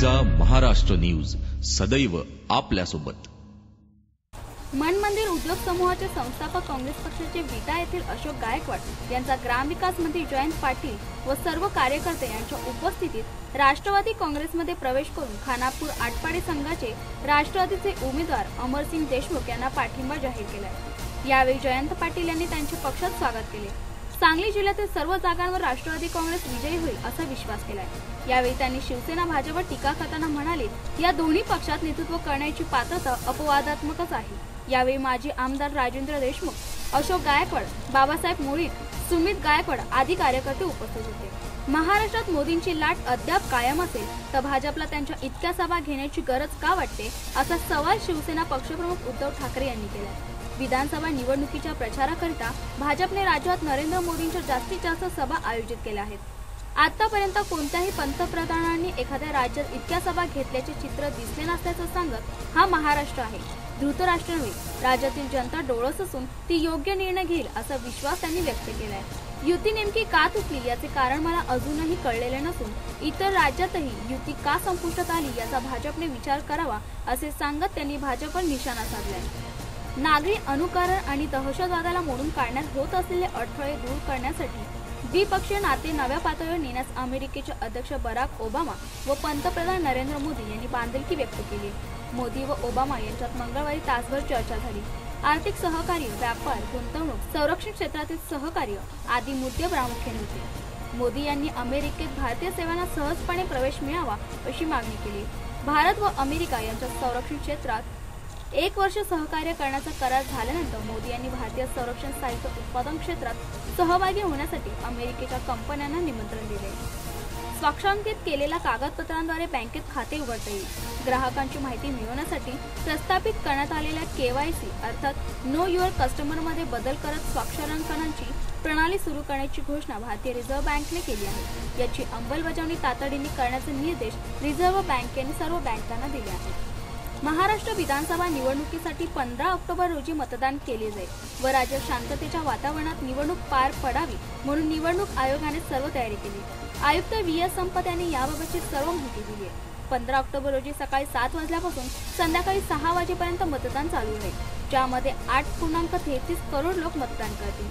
माझा महाराष्ट्र न्यूज सदैव आपल्यासोबत। मन मंदिर उद्योग समूहाचे संस्थापक काँग्रेस पक्षाचे विटा येथील अशोक गायकवाड यांचा ग्रामविकास मंत्री जयंत पाटील व सर्व कार्यकर्ते यांच्या उपस्थितीत राष्ट्रवादी काँग्रेसमध्ये प्रवेश करून खानापूर आटपाडी संघाचे राष्ट्रवादीचे उमेदवार अमरसिंग देशमुख यांना पाठिंबा जाहीर केला। यावेळी जयंत पाटील यांनी त्यांचे पक्षात स्वागत केले। सांगली जिल्ह्यातील सर्व जागांवर राष्ट्रवादी काँग्रेस विजयी होईल असा विश्वास केलाय। यावेळी त्यांनी शिवसेना भाजपवर टीका करताना म्हणाले, या दोन्ही पक्षात नेतृत्व करण्याची पात्रता अपवादात्मकच आहे। यावेळी माजी आमदार राजेंद्र देशमुख, अशोक गायकवाड, बाबासाहेब मुळीक, सुमित गायकवाड आदी कार्यकर्ते उपस्थित होते। महाराष्ट्रात मोदींची लाट अद्याप कायम असेल तर भाजपला त्यांच्या इतक्या सभा घेण्याची गरज का वाटते, असा सवाल शिवसेना पक्षप्रमुख उद्धव ठाकरे यांनी केला। विधानसभा निवडणुकीच्या प्रचाराकरिता भाजपने राज्यात नरेंद्र मोदींच्या जास्तीत जास्त सभा आयोजित केल्या आहेत। आतापर्यंत कोणत्याही पंतप्रधानांनी एखाद्या राज्यात इतक्या सभा घेतल्याचे चित्र दिसले नसल्याचं सांगत हा महाराष्ट्र आहे, धृतराष्ट्र नव्हे। राज्यातील जनता डोळस असून ती योग्य निर्णय घेईल असा विश्वास त्यांनी व्यक्त केलाय। युती नेमकी का तुटली याचे कारण मला अजूनही कळलेले नसून इतर राज्यातही युती का संपुष्टात आली याचा भाजपने विचार करावा असे सांगत त्यांनी भाजपवर निशाणा साधलाय। नागरी अनुकरण आणि दहशतवादाला मोडून काढण्यात होत असलेले अडथळे दूर करण्यासाठी द्विपक्षीय नाते नव्या पातळीवर नेण्यास अमेरिकेचे अध्यक्ष बराक ओबामा व पंतप्रधान नरेंद्र मोदी यांनी बांधिलकी व्यक्त केली। मोदी व ओबामा यांच्यात मंगळवारी तासभर चर्चा झाली। आर्थिक सहकार्य, व्यापार, गुंतवणूक, संरक्षण क्षेत्रातील सहकार्य आदी मुद्दे प्रामुख्याने होते। मोदी यांनी अमेरिकेत भारतीय सेवांना सहजपणे प्रवेश मिळावा अशी मागणी केली। भारत व अमेरिका यांच्या संरक्षण क्षेत्रात 1 वर्ष सहकार्य करण्याचा करार झाल्यानंतर मोदी यांनी भारतीय संरक्षण साहित्य उत्पादन क्षेत्रात सहभागी होण्यासाठी अमेरिकेच्या कंपन्यांना निमंत्रण दिले। स्वाक्षरांकित केलेल्या कागदपत्रांद्वारे बँकेत खाते उघडता येईल। ग्राहकांची माहिती मिळवण्यासाठी प्रस्थापित करण्यात आलेल्या KYC अर्थात नो युअर कस्टमर मध्ये बदल करत स्वाक्षरांकनाची प्रणाली सुरू करण्याची घोषणा भारतीय रिझर्व्ह बँकेने केली आहे। याची अंमलबजावणी तातडीने करण्याचे निर्देश रिझर्व्ह बँकेने सर्व बँकांना दिले आहेत। महाराष्ट्र विधानसभा निवडणुकीसाठी 15 ऑक्टोबर रोजी मतदान केले जाईल व राज्यात शांततेच्या वातावरणात निवडणूक पार पडावी म्हणून निवडणूक आयोगाने सर्व तयारी केली। आयुक्त VS संपत यांनी याबाबतची सर्व माहिती दिली आहे। 15 ऑक्टोबर रोजी सकाळी 7 वाजल्यापासून संध्याकाळी 6 वाजेपर्यंत मतदान चालू आहे, ज्यामध्ये 8.33 करोड लोक मतदान करतील।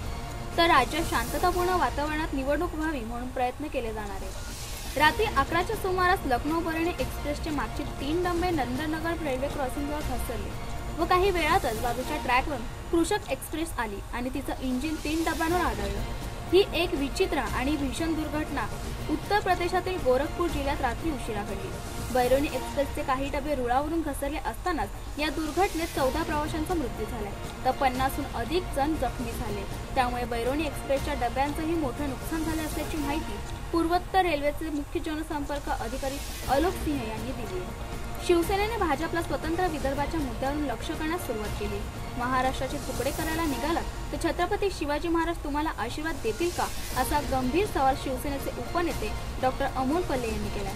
तर राज्यात शांततापूर्ण वातावरणात निवडणूक व्हावी म्हणून प्रयत्न केले जाणार आहेत। रात्री 11च्या सुमारास लखनौ बरेली एक्सप्रेसचे मागचे 3 डबे नंदनगर रेल्वे क्रॉसिंगवर घसरले व काही वेळातच बाजूच्या ट्रॅकवरून कृषक एक्सप्रेस आली आणि तिचं इंजिन 3 डब्यांवर आदळलं। ही एक विचित्र आणि भीषण दुर्घटना उत्तर प्रदेशातील गोरखपूर जिल्ह्यात रात्री उशिरा घडली। बैरोनी एक्सप्रेसचे काही डबे रुळावरून घसरले असतानाच या दुर्घटनेत 14 प्रवाशांचा मृत्यू झालाय तर 50हून अधिक जण जखमी झाले। त्यामुळे बैरोनी एक्सप्रेसच्या डब्यांचंही मोठं नुकसान झाले असल्याची माहिती पूर्वोत्तर रेल्वेचे मुख्य जनसंपर्क अधिकारी अलोक सिंह यांनी दिली आहे। शिवसेनेने भाजपला स्वतंत्र विदर्भाच्या मुद्द्यावरून लक्ष करण्यास सुरुवात केली। महाराष्ट्राचे तुकडे करायला निघालात तर छत्रपती शिवाजी महाराज तुम्हाला आशीर्वाद देतील का, असा गंभीर सवाल शिवसेनेचे उपनेते डॉक्टर अमोल कोल्हे यांनी केला।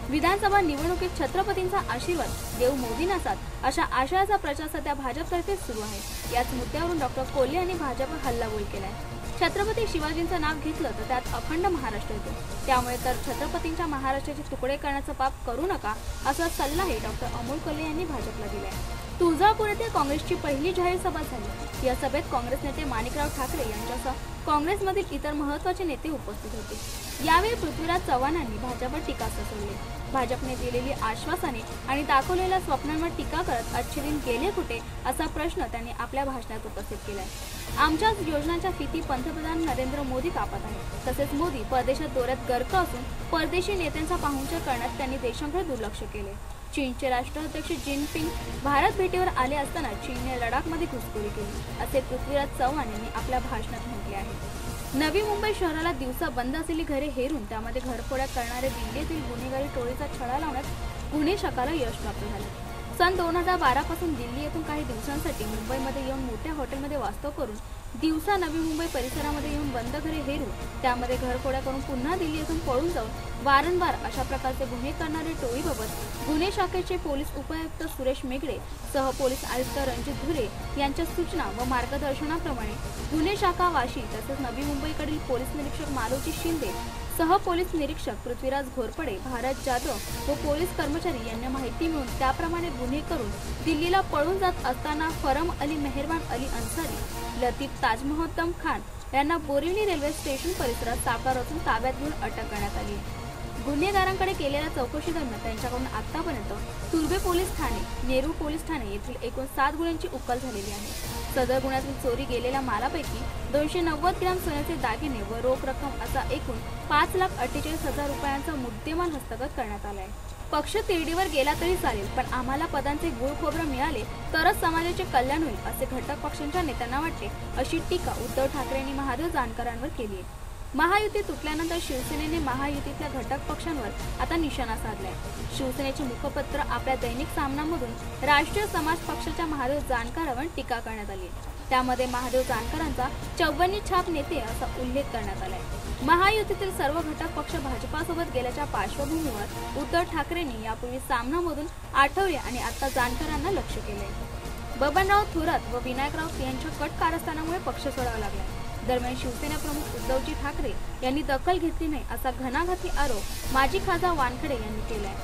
विधानसभा निवडणुकीत छत्रपतींचा आशीर्वाद देव मोदी नसात अशा आशयाचा प्रचार सध्या भाजपतर्फे सुरू आहे। याच मुद्द्यावरून डॉक्टर कोल्हे यांनी भाजपवर हल्लाबोल केलाय। छत्रपती शिवाजींचं नाव घेतलं तर त्यात अखंड महाराष्ट्र येतो, त्यामुळे तर छत्रपतींच्या महाराष्ट्राचे तुकडे करण्याचं पाप करू नका असा सल्लाही डॉक्टर अमोल कोल्हे यांनी भाजपला दिलाय। तुळजापूर येथे काँग्रेसची पहिली जाहीर सभा झाली। या सभेत काँग्रेस नेते माणिकराव ठाकरे यांच्यासह काँग्रेसमधील इतर महत्त्वाचे नेते उपस्थित होते। यावेळी पृथ्वीराज चव्हाणांनी भाजपवर टीका सुचवली। भाजपने दिलेली आश्वासने आणि दाखवलेल्या स्वप्नांवर टीका करत आजचे दिन गेले कुठे असा प्रश्न त्यांनी आपल्या भाषणात उपस्थित केलाय। आमच्याच योजनांच्या फिती पंतप्रधान नरेंद्र मोदी कापत आहेत। तसेच मोदी परदेशात दौऱ्यात गर्क असून परदेशी नेत्यांचा पाहुणचार करण्यात त्यांनी देशांकडे दुर्लक्ष केले। चीनचे राष्ट्राध्यक्ष जिनपिंग भारत भेटीवर आले असताना चीनने लडाखमध्ये घुसखोरी केली असे पृथ्वीराज चव्हाण यांनी आपल्या भाषणात म्हटले आहे। नवी मुंबई शहराला दिवसा बंद असलेली घरे हेरून त्यामध्ये घरफोड्या करणारे दिल्लीतील गुन्हेगारी टोळीचा छडा लावण्यात गुन्हे शाखेला यश प्राप्त झाले। सन 2012 पासून दिल्ली येथून काही दिवसांसाठी मुंबईमध्ये येऊन मोठ्या हॉटेलमध्ये वास्तव करून दिवसा नवी मुंबई परिसरामध्ये येऊन बंद घरे हेरून त्यामध्ये घरफोड्या करून पुन्हा दिल्ली येथून पळून जाऊन वारंवार अशा प्रकारचे गुन्हे करणारे टोळीबाबत गुन्हे शाखेचे पोलीस उपायुक्त सुरेश मेगडे सह पोलीस आयुक्त रणजित धुरे यांच्या सूचना व मार्गदर्शनाप्रमाणे गुन्हे शाखा वाशी तसेच नवी मुंबईकडील पोलीस निरीक्षक मालोजी शिंदे सह पोलीस निरीक्षक पृथ्वीराज घोरपडे, भारत जाधव व पोलीस कर्मचारी यांना माहिती मिळून त्याप्रमाणे गुन्हे करून दिल्लीला पळून जात असताना फरम अली, मेहरबान अली अन्सारी, लतीफ ताजमोहद्दम खान यांना बोरिवली रेल्वे स्टेशन परिसरात सापळा रचून ताब्यात घेऊन अटक करण्यात आली. गुन्हेगारांकडे केलेल्या चौकशी दरम्यान त्यांच्याकडून आतापर्यंत तुर्भे पोलीस ठाणे, नेरूळ पोलीस ठाणे येथील एकूण 7 गुन्ह्यांची उकल झालेली आहे. सदर गुन्ह्यातील चोरी गेलेल्या मालापैकी 290 ग्रॅम सोन्याचे दागिने व रोख रक्कम असा एकूण 5,48,000 रुपयांचा मुद्देमाल हस्तगत करण्यात आला आहे. पक्ष तिरडीवर गेला तरी चालेल, पण आम्हाला पदांचे गुळ खोबरं मिळाले तरच समाजाचे कल्याण होईल असे घटक पक्षांच्या नेत्यांना वाटते, अशी टीका उद्धव ठाकरे यांनी महादेव जानकरांवर केली आहे. महायुती तुटल्यानंतर शिवसेनेने महायुतीतल्या घटक पक्षांवर आता निशाणा साधलाय. शिवसेनेचे मुखपत्र आपल्या दैनिक सामनामधून राष्ट्रीय समाज पक्षाच्या महादेव जानकरांवर टीका करण्यात आली. त्यामध्ये महादेव जानकरांचा 54 छाप नेते असा उल्लेख करण्यात आलाय. महायुतीतील सर्व घटक पक्ष भाजपासोबत गेल्याच्या पार्श्वभूमीवर उद्धव ठाकरेंनी यापूर्वी सामनामधून आठवले आणि आता जानकरांना लक्ष केलंय. बबनराव थोरात व विनायक राऊत यांच्या कट कारस्थानामुळे पक्ष सोडावा लागला. दरम्यान शिवसेना प्रमुख उद्धवजी ठाकरे यांनी दखल घेतली नाही असा घणाघाती आरोप माजी खासदार वानखेडे यांनी केलाय.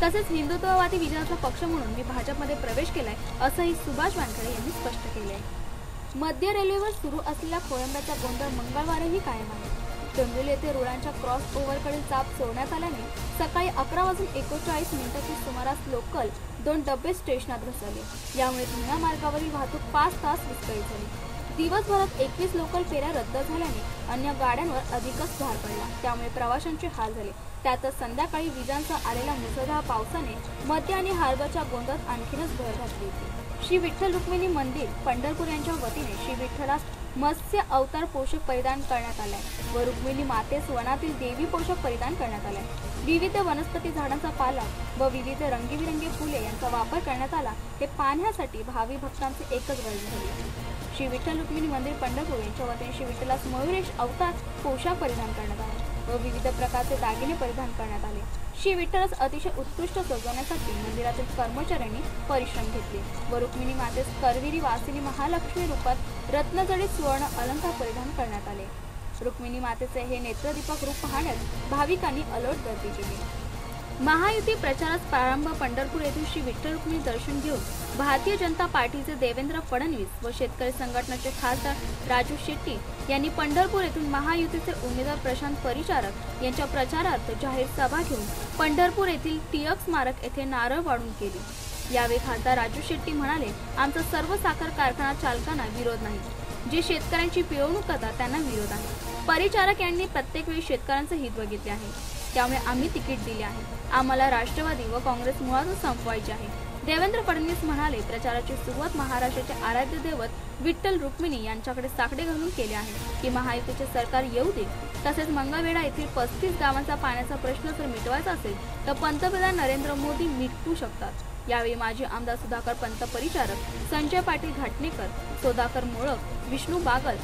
तसेच हिंदुत्ववादी विचाराचा पक्ष म्हणून मी भाजपमध्ये प्रवेश केलाय असंही सुभाष वानखेडे यांनी स्पष्ट केले आहे. मध्य रेल्वेवर सुरू असलेल्या खोळंब्याचा गोंधळ मंगळवारही कायम आहे. डोंबिवली येथे रुळांच्या क्रॉस ओव्हरकडील चाप सोडण्यात आल्याने सकाळी 11:39 च्या सुमारास लोकल 2 डबे स्टेशनात घसरले. यामुळे जुन्या मार्गावरील वाहतूक 5 तास विस्कळीत झाली. दिवसभरात 21 लोकल फेऱ्या रद्द झाल्याने अन्य गाड्यांवर अधिकच भार पडला. त्यामुळे प्रवाशांचे हाल झाले. त्यातच संध्याकाळी विजांसह आलेल्या मुसळधार पावसाने मध्य आणि हार्बरच्या गोंधळात आणखीनच भर घातली होती. श्री विठ्ठल रुक्मिणी मंदिर पंढरपूर यांच्या वतीने श्री विठ्ठलास मत्स्य अवतार पोषक परिधान करण्यात आलाय व रुक्मिणी मातेस वनातील देवी पोषक परिधान करण्यात आलाय. विविध वनस्पती झाडांचा पाला व विविध रंगीबिरंगी फुले यांचा वापर करण्यात आला. हे पाहण्यासाठी भावी भक्तांची एकच गर्दी झाली. श्री विठ्ठल रुक्मिणी मंदिर पंढरपूर यांच्या वतीने श्री विठ्ठलास मयुरेश अवतार पोशाख परिधान करण्यात आला व विविध प्रकारचे दागिने परिधान करण्यात आले. श्री विठ्ठलास अतिशय उत्कृष्ट सजवण्यासाठी मंदिरातील कर्मचाऱ्यांनी परिश्रम घेतले व रुक्मिणी मातेस करविरी वासिनी महालक्ष्मी रूपात रत्नजडित सुवर्ण अलंकार परिधान करण्यात आले. रुक्मिणी मातेचे हे नेत्रदीपक रूप पाहण्यास भाविकांनी अलोट गर्दी केली. महायुती प्रचारास प्रारंभ पंढरपूर येथील श्री विठ्ठल रुक्मिणी दर्शन घेऊन भारतीय जनता पार्टीचे देवेंद्र फडणवीस व शेतकरी संघटनेचे खासदार राजू शेट्टी यांनी पंढरपूर येथून महायुतीचे उमेदवार प्रशांत परिचारक यांच्या प्रचारार्थ जाहीर सभा घेऊन पंढरपूर येथील टिळक स्मारक येथे नारळ वाढून केली. यावेळी खासदार राजू शेट्टी म्हणाले, आमचा सर्व साखर कारखाना चालकांना विरोध नाही. जे शेतकऱ्यांची पिळवणूक करतात त्यांना विरोध आहे. परिचारक यांनी प्रत्येक वेळी शेतकऱ्यांचे हित बघितले आहे. त्यामुळे आम्ही तिकीट दिले आहे. आम्हाला राष्ट्रवादी व काँग्रेस मुळातून संपवायचे आहे. देवेंद्र फडणवीस म्हणाले, प्रचाराची सुरुवात महाराष्ट्राचे आराध्य दैवत विठ्ठल रुक्मिणी यांच्याकडे साकडे घालून केले आहे की महायुतीचे सरकार येऊ दे. तसेच मंगळवेढा येथील 35 गावांचा पाण्याचा प्रश्न जर मिटवायचा असेल तर पंतप्रधान नरेंद्र मोदी मिटवू शकतात. यावेळी माजी आमदार सुधाकर पंत परिचारक, संजय पाटील घाटणेकर, सुधाकर मोळक, विष्णू बागल,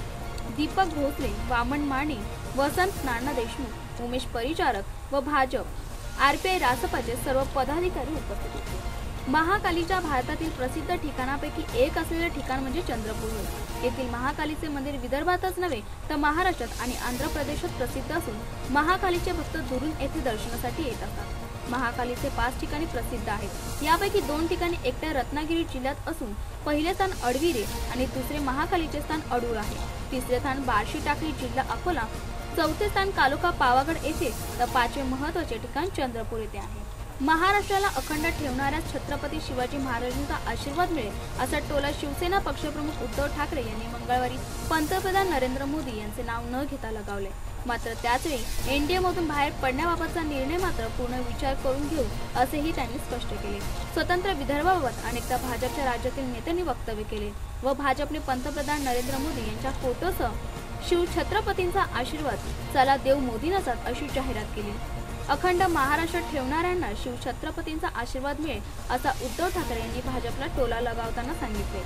दीपक भोसले, वामन माने, वसंत नाना देशमुख, उमेश परिचारक व भाजप आरपीआय रासपाचे सर्व पदाधिकारी उपस्थित होते. महाकालीच्या भारतातील प्रसिद्ध ठिकाणापैकी एक असलेले ठिकाण म्हणजे चंद्रपूर होय. येथील महाकालीचे मंदिर विदर्भातच नव्हे तर महाराष्ट्रात आणि आंध्र प्रदेशात प्रसिद्ध असून महाकालीचे भक्त दुरून येथे दर्शनासाठी येत असतात. महाकालीचे 5 ठिकाणी प्रसिद्ध आहेत. यापैकी 2 ठिकाणी एकट्या रत्नागिरी जिल्ह्यात असून पहिले स्थान अडविरे आणि दुसरे महाकालीचे स्थान अडूर आहे. तिसरे स्थान बार्शी टाकळी जिल्हा अकोला, चौथे स्थान कालोखा पावागड येथे तर 5वे महत्त्वाचे ठिकाण चंद्रपूर येथे आहे. महाराष्ट्राला अखंड ठेवणाऱ्या छत्रपती शिवाजी महाराजांचा आशीर्वाद मिळेल असा टोला शिवसेना पक्षप्रमुख उद्धव ठाकरे यांनी मंगळवारी पंतप्रधान नरेंद्र मोदी यांचे नाव न घेता लगावले. मात्र त्याचवेळी एनडीएमधून बाहेर पडण्याबाबतचा निर्णय मात्र पूर्ण विचार करून घेऊ असेही त्यांनी स्पष्ट केले. स्वतंत्र विदर्भाबाबत अनेकदा भाजपच्या राज्यातील नेत्यांनी वक्तव्य केले व भाजपने पंतप्रधान नरेंद्र मोदी यांच्या फोटोसह शिव छत्रपतींचा आशीर्वाद चला देव मोदींनाच अशी जाहिरात केली. अखंड महाराष्ट्र ठेवणाऱ्यांना शिव छत्रपतींचा आशीर्वाद मिळेल असा उद्धव ठाकरे यांनी भाजपला टोला लगावताना सांगितले.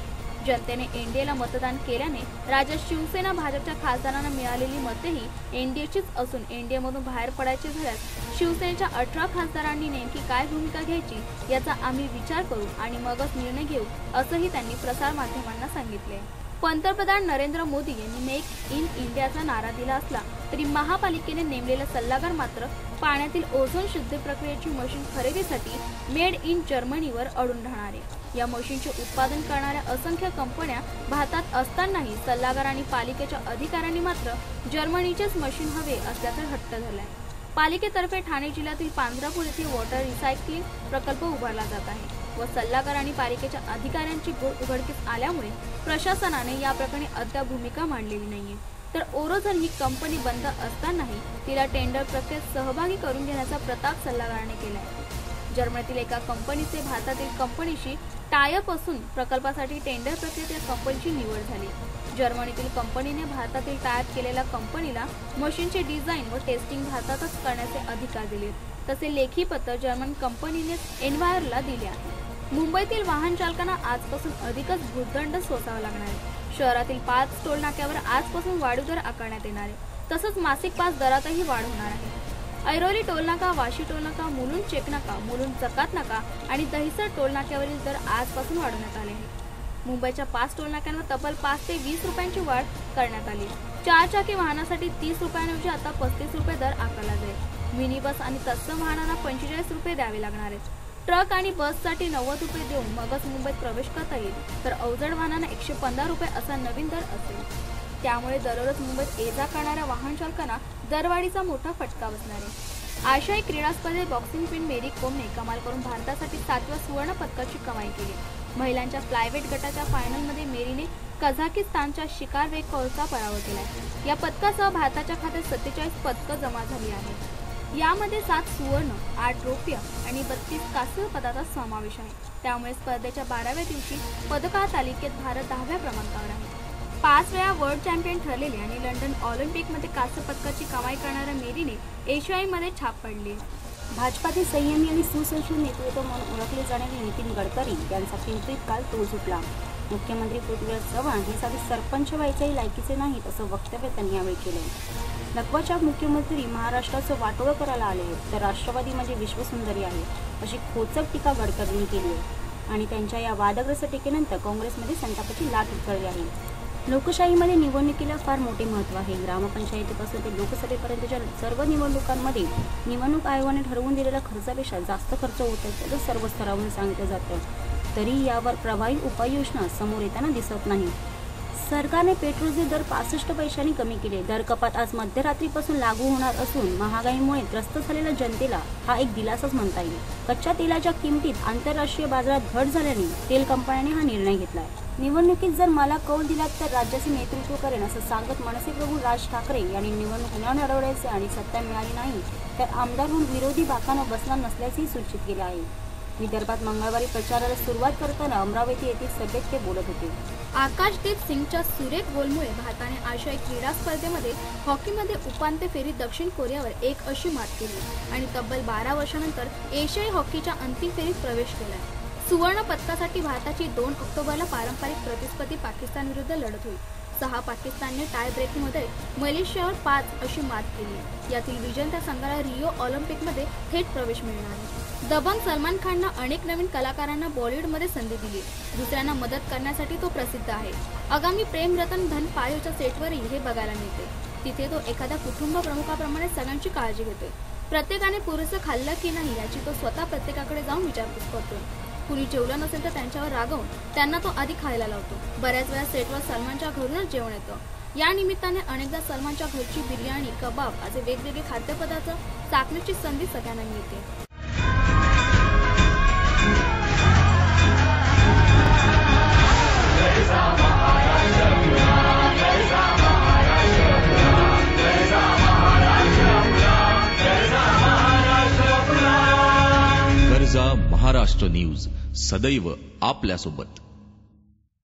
जनतेने एनडीएला मतदान केल्याने राज्यात शिवसेना भाजपच्या खासदारांना मिळालेली मतेही एनडीएचीच असून एनडीएमधून बाहेर पडायचे झाल्यास शिवसेनेच्या 18 खासदारांनी नेमकी काय भूमिका घ्यायची याचा आम्ही विचार करू आणि मगच निर्णय घेऊ असंही त्यांनी प्रसार माध्यमांना सांगितले. पंतप्रधान नरेंद्र मोदी यांनी मेक इन इंडियाचा नारा दिला असला तरी महापालिकेने नेमलेला सल्लागार मात्र पाण्यातील ओझोन शुद्धी प्रक्रियेची मशीन खरेदीसाठी मेड इन जर्मनीवर अडून राहणार आहे। या मशीनचे उत्पादन करणाऱ्या असंख्य कंपन्या भारतात असतानाही सल्लागार आणि पालिकेच्या अधिकाऱ्यांनी मात्र जर्मनीचेच मशीन हवे असल्याचा हट्ट धरलाय। पालिकेतर्फे ठाणे जिल्ह्यातील पांझरापूर येथे वॉटर रिसायकलिंग प्रकल्प उभारला जात आहे व सल्लागार आणि पालिकेच्या अधिकाऱ्यांची उघडकीस आल्यामुळे प्रशासनाने या प्रकरणी अद्याप भूमिका मांडलेली नाहीये। तर ओरोझन ही कंपनी बंद असतानाही तिला टेंडर प्रक्रियेत सहभागी करून घेण्याचा प्रताप सल्लागाराने केला आहे। जर्मनीतील एका कंपनीचे भारतातील कंपनीशी टायअप असून प्रकल्पासाठी टेंडर प्रक्रियेत या कंपनीची निवड झाली। जर्मनीतील कंपनीने भारतातील टायअप केलेल्या कंपनीला मशीनचे डिझाईन व टेस्टिंग भारतातच करण्याचे अधिकार दिले, तसे लेखी पत्र जर्मन कंपनीने एन्वायरला दिले आहे। मुंबईतील वाहन चालकांना आजपासून अधिकच भूदंड सोसावा लागणार आहे। शहरातील 5 टोल नाक्यावर आजपासून वाढीव दर आकारण्यात येणार आहे, तसंच मासिक पास दरातही वाढ होणार आहे। ऐरोली टोल नाका, वाशी टोल नाका, मुलुंड चेक नाका, मुलुंड जकात नाका आणि दहिसर टोल नाक्यावरील दर आजपासून वाढवण्यात आले आहेत। मुंबईच्या 5 टोल नाक्यांवर तब्बल 5 ते 20 रुपयांची वाढ करण्यात आली। 4 चाकी वाहनासाठी 30 रुपयांऐवजी आता 35 रुपये दर आकारला जाईल। मिनी बस आणि तत्सम वाहनांना 45 रुपये द्यावे लागणार आहेत। ट्रक आणि बससाठी 90 रुपये देऊन मगच मुंबईत प्रवेश करता येईल, तर अवजड वाहनांना 115 रुपये असा नवीन दर असेल। त्यामुळे दररोज मुंबईत ये-जा करणाऱ्या वाहन चालकांना दरवाढीचा मोठा फटका बसणार आहे। आशियाई क्रीडा स्पर्धेत बॉक्सिंग क्वीन मेरी कोमने कमाल करून भारतासाठी 7व्या सुवर्ण पदकाची कमाई केली। महिलांच्या फ्लायवेट गटाच्या फायनलमध्ये मेरीने कझाकिस्तानच्या शिकारवेकोवचा पराभव केलाय। या पदकासह भारताच्या खात्यात 47 पदकं जमा झाली आहेत। यामध्ये 7 सुवर्ण, 8 रौप्य आणि 32 कांस्य पदकाचा समावेश आहे। त्यामुळे स्पर्धेच्या 12व्या दिवशी पदका तालिकेत भारत 10व्या क्रमांकावर आहे। 5 वेळा वर्ल्ड चॅम्पियन ठरलेली आणि लंडन ऑलिम्पिकमध्ये कांस्य पदकाची कमाई करणाऱ्या मेरीने एशियाईमध्ये छाप पाडली। भाजपाचे संयमी आणि सुसंस्कृत नेतृत्व म्हणून ओळखले जाणारे नितीन गडकरी यांचा पिंपरीत काल तोल सुटला। मुख्यमंत्री पृथ्वीराज चव्हाण हे साधे सरपंच व्हायच्याही लायकीचे नाहीत असं वक्तव्य त्यांनी यावेळी केले। लकवाच्या मुख्यमंत्री महाराष्ट्राचं वाटोळं करायला आले आहेत, तर राष्ट्रवादी म्हणजे विश्वसुंदरी आहे अशी खोचक टीका गडकरींनी केली आहे आणि त्यांच्या या वादग्रस्त टीकेनंतर काँग्रेसमध्ये संतापाची लाट उसळली आहे। लोकशाहीमध्ये निवडणुकीला फार मोठे महत्त्व आहे। ग्रामपंचायतीपासून ते लोकसभेपर्यंतच्या सर्व निवडणुकांमध्ये निवडणूक आयोगाने ठरवून दिलेल्या खर्चापेक्षा जास्त खर्च होत असल्याचं सर्व स्तरावरून सांगितलं जातं, तरी यावर प्रभावी उपाययोजना समोर येताना दिसत नाही। सरकारने पेट्रोलचे दर 65 पैशांनी कमी केले। दर कपात आज मध्यरात्रीपासून लागू होणार असून महागाईमुळे त्रस्त झालेल्या जनतेला हा एक दिलासाच म्हणता येईल। कच्च्या तेलाच्या किमतीत आंतरराष्ट्रीय बाजारात घट झाल्याने तेल कंपन्यांनी हा निर्णय घेतलाय। निवडणुकीत जर मला कौल दिलात तर राज्याचे नेतृत्व करेन असं सांगत मनसे प्रभू राज ठाकरे यांनी निवडणूक न लढवण्याचे आणि सत्ता मिळाली नाही तर आमदार म्हणून विरोधी बाकांवर बसणार नसल्याचेही सूचित केले आहे। विदर्भात मंगळवारी प्रचाराला सुरुवात करताना अमरावती येथील सभेत ते बोलत होते। आकाशदीप सिंगच्या सुरेख गोलमुळे भारताने आशियाई क्रीडा स्पर्धेमध्ये हॉकीमध्ये उपांत्य फेरीत दक्षिण कोरियावर 1-0 मात केली आणि तब्बल 12 वर्षांनंतर एशियाई हॉकीच्या अंतिम फेरीत प्रवेश केला। सुवर्ण पदकासाठी भारताची 2 ऑक्टोबरला पारंपरिक प्रतिस्पर्धी पाकिस्तान विरुद्ध लढत होईल। 6 पाकिस्तानने टाय ब्रेकमध्ये मलेशियावर 5 अशी मात केली। यातील विजेत्या संघाला रिओ ऑलिम्पिकमध्ये थेट प्रवेश मिळणार आहे। दबंग सलमान खाननं अनेक नवीन कलाकारांना बॉलिवूडमध्ये संधी दिली। दुसऱ्यांना मदत करण्यासाठी तो प्रसिद्ध आहे। आगामी प्रेम रतन धन पायोच्या सेटवरही हे बघायला मिळते। तिथे तो एखाद्या कुटुंब प्रमुखाप्रमाणे सगळ्यांची काळजी घेतोय। प्रत्येकाने पुरेसं खाल्लं की नाही याची तो स्वतः प्रत्येकाकडे जाऊन विचारपूस करतो। कुणी जेवलं नसेल तर त्यांच्यावर रागवून त्यांना तो आधी खायला लावतो। बऱ्याच वेळा सेटवर सलमानच्या घरूनच जेवण येतं। या निमित्ताने अनेकदा सलमानच्या घरची बिर्याणी, कबाब असे वेगवेगळे खाद्यपदार्थ चाखण्याची संधी सगळ्यांना मिळते। गर्जा महाराष्ट्र न्यूज सदैव आपल्यासोबत।